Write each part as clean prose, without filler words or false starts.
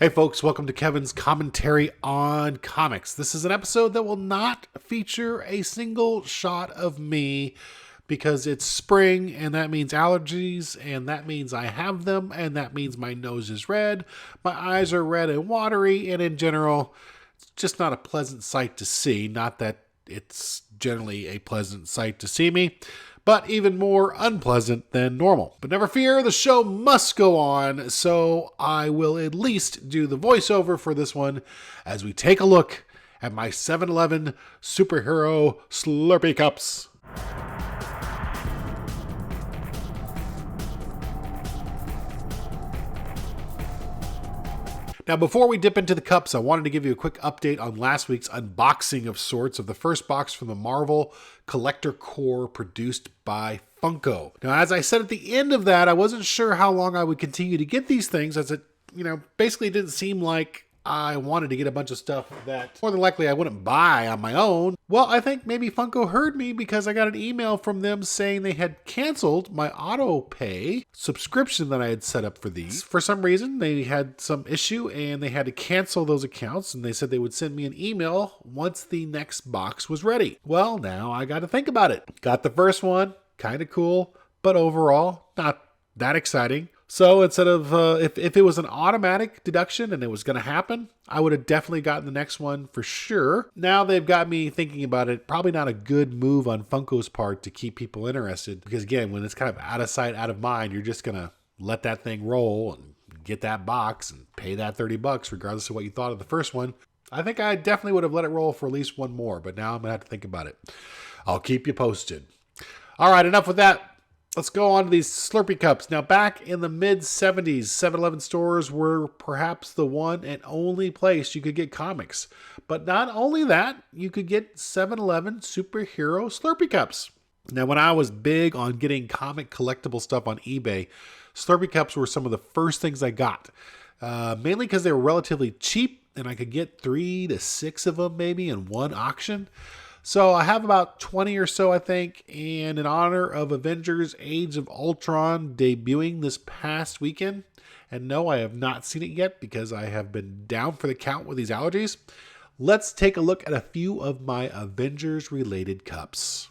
Hey folks, welcome to Kevin's commentary on comics. This is an episode that will not feature a single shot of me because it's spring and that means allergies and that means I have them and that means my nose is red, my eyes are red and watery, and in general, it's just not a pleasant sight to see. Not that it's generally a pleasant sight to see me, but even more unpleasant than normal. But never fear, the show must go on, so I will at least do the voiceover for this one as we take a look at my 7-Eleven superhero Slurpee Cups. Now, before we dip into the cups, I wanted to give you a quick update on last week's unboxing of sorts of the first box from the Marvel Collector Core produced by Funko. Now, as I said at the end of that, I wasn't sure how long I would continue to get these things, as it, basically didn't seem like I wanted to get a bunch of stuff that more than likely I wouldn't buy on my own. Well, I think maybe Funko heard me because I got an email from them saying they had canceled my auto pay subscription that I had set up for these. For some reason, they had some issue and they had to cancel those accounts, and they said they would send me an email once the next box was ready. Well, now I got to think about it. Got the first one, kind of cool, but overall not that exciting. So instead of, if it was an automatic deduction and it was going to happen, I would have definitely gotten the next one for sure. Now they've got me thinking about it. Probably not a good move on Funko's part to keep people interested. Because again, when it's kind of out of sight, out of mind, you're just going to let that thing roll and get that box and pay that $30 regardless of what you thought of the first one. I think I definitely would have let it roll for at least one more, but now I'm going to have to think about it. I'll keep you posted. All right, enough with that. Let's go on to these Slurpee Cups. Now, back in the mid-70s, 7-Eleven stores were perhaps the one and only place you could get comics. But not only that, you could get 7-Eleven superhero Slurpee Cups. Now, when I was big on getting comic collectible stuff on eBay, Slurpee Cups were some of the first things I got. Mainly because they were relatively cheap, and I could get 3 to 6 of them maybe in one auction. So I have about 20 or so, I think, and in honor of Avengers Age of Ultron debuting this past weekend, and no, I have not seen it yet because I have been down for the count with these allergies, let's take a look at a few of my Avengers-related cups.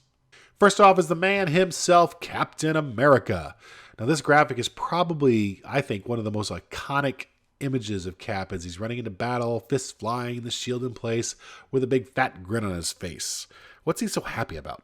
First off is the man himself, Captain America. Now this graphic is probably, I think, one of the most iconic images of Cap as he's running into battle, fists flying, the shield in place, with a big fat grin on his face. What's he so happy about?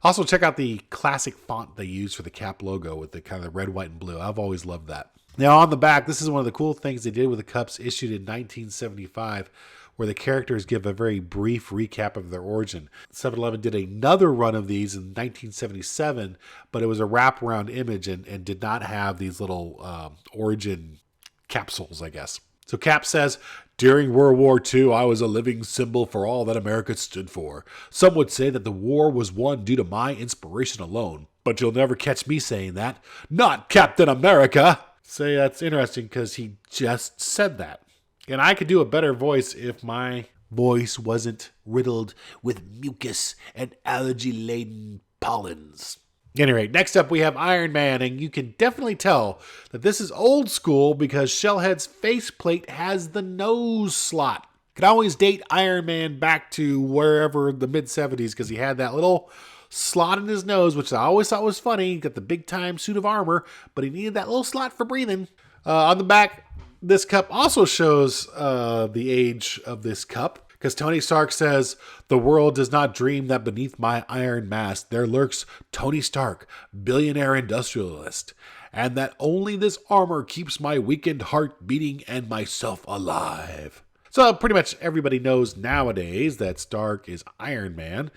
Also, check out the classic font they use for the Cap logo with the kind of red, white, and blue. I've always loved that. Now, on the back, this is one of the cool things they did with the cups issued in 1975, where the characters give a very brief recap of their origin. 7-Eleven did another run of these in 1977, but it was a wraparound image and did not have these little origin capsules, I guess. So Cap says, "During World War II, I was a living symbol for all that America stood for. Some would say that the war was won due to my inspiration alone, but you'll never catch me saying that. Not Captain America!" Say that's interesting because he just said that. And I could do a better voice if my voice wasn't riddled with mucus and allergy-laden pollens. Anyway, next up we have Iron Man, and you can definitely tell that this is old school because Shellhead's faceplate has the nose slot. Could always date Iron Man back to wherever the mid-70s because he had that little slot in his nose, which I always thought was funny. He got the big-time suit of armor, but he needed that little slot for breathing. On the back, this cup also shows the age of this cup. Because Tony Stark says, "The world does not dream that beneath my iron mask there lurks Tony Stark, billionaire industrialist, and that only this armor keeps my weakened heart beating and myself alive." So pretty much everybody knows nowadays that Stark is Iron Man.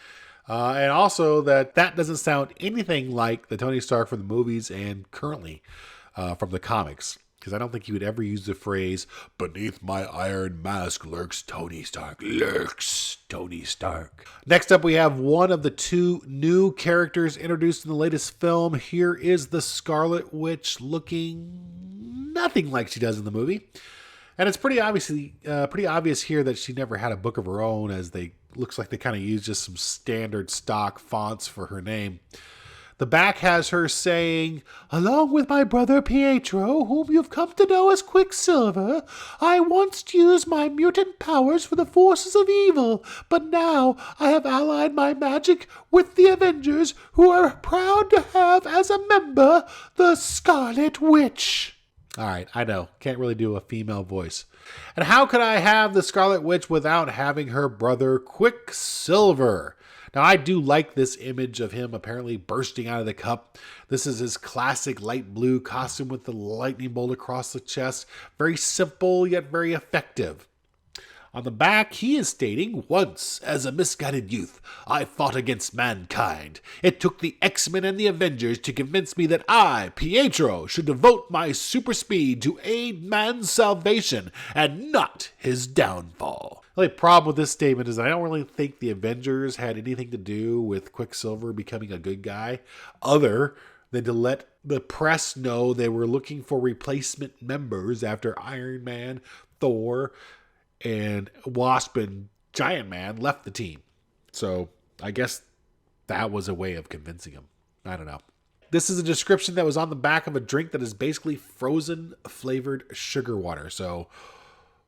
And also that doesn't sound anything like the Tony Stark from the movies and currently from the comics. Because I don't think he would ever use the phrase, "Beneath my iron mask lurks Tony Stark." Lurks Tony Stark. Next up, we have one of the two new characters introduced in the latest film. Here is the Scarlet Witch looking nothing like she does in the movie. And it's pretty obvious here that she never had a book of her own, as looks like they kind of used just some standard stock fonts for her name. The back has her saying, "Along with my brother Pietro, whom you've come to know as Quicksilver, I once used my mutant powers for the forces of evil, but now I have allied my magic with the Avengers, who are proud to have as a member the Scarlet Witch." All right, I know, can't really do a female voice. And how could I have the Scarlet Witch without having her brother Quicksilver? Now, I do like this image of him apparently bursting out of the cup. This is his classic light blue costume with the lightning bolt across the chest. Very simple, yet very effective. On the back, he is stating, "Once, as a misguided youth, I fought against mankind. It took the X-Men and the Avengers to convince me that I, Pietro, should devote my super speed to aid man's salvation and not his downfall." The only problem with this statement is I don't really think the Avengers had anything to do with Quicksilver becoming a good guy, other than to let the press know they were looking for replacement members after Iron Man, Thor, and Wasp and Giant Man left the team. So I guess that was a way of convincing him. I don't know. This is a description that was on the back of a drink that is basically frozen flavored sugar water. So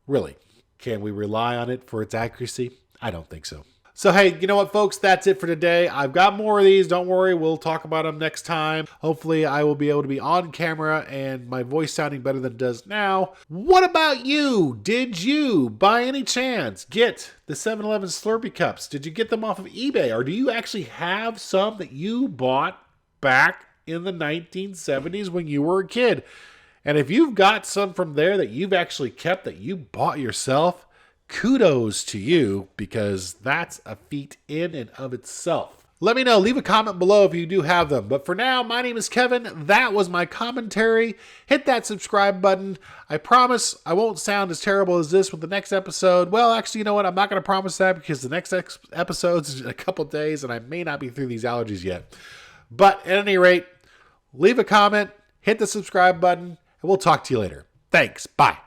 really, can we rely on it for its accuracy? I don't think so. So, hey, you know what, folks? That's it for today. I've got more of these. Don't worry. We'll talk about them next time. Hopefully, I will be able to be on camera and my voice sounding better than it does now. What about you? Did you, by any chance, get the 7-Eleven Slurpee Cups? Did you get them off of eBay? Or do you actually have some that you bought back in the 1970s when you were a kid? And if you've got some from there that you've actually kept that you bought yourself, kudos to you, because that's a feat in and of itself. Let me know. Leave a comment below if you do have them. But for now, my name is Kevin. That was my commentary. Hit that subscribe button. I promise I won't sound as terrible as this with the next episode. Well, actually, you know what? I'm not going to promise that because the next episode's in a couple days and I may not be through these allergies yet. But at any rate, leave a comment, hit the subscribe button, and we'll talk to you later. Thanks. Bye.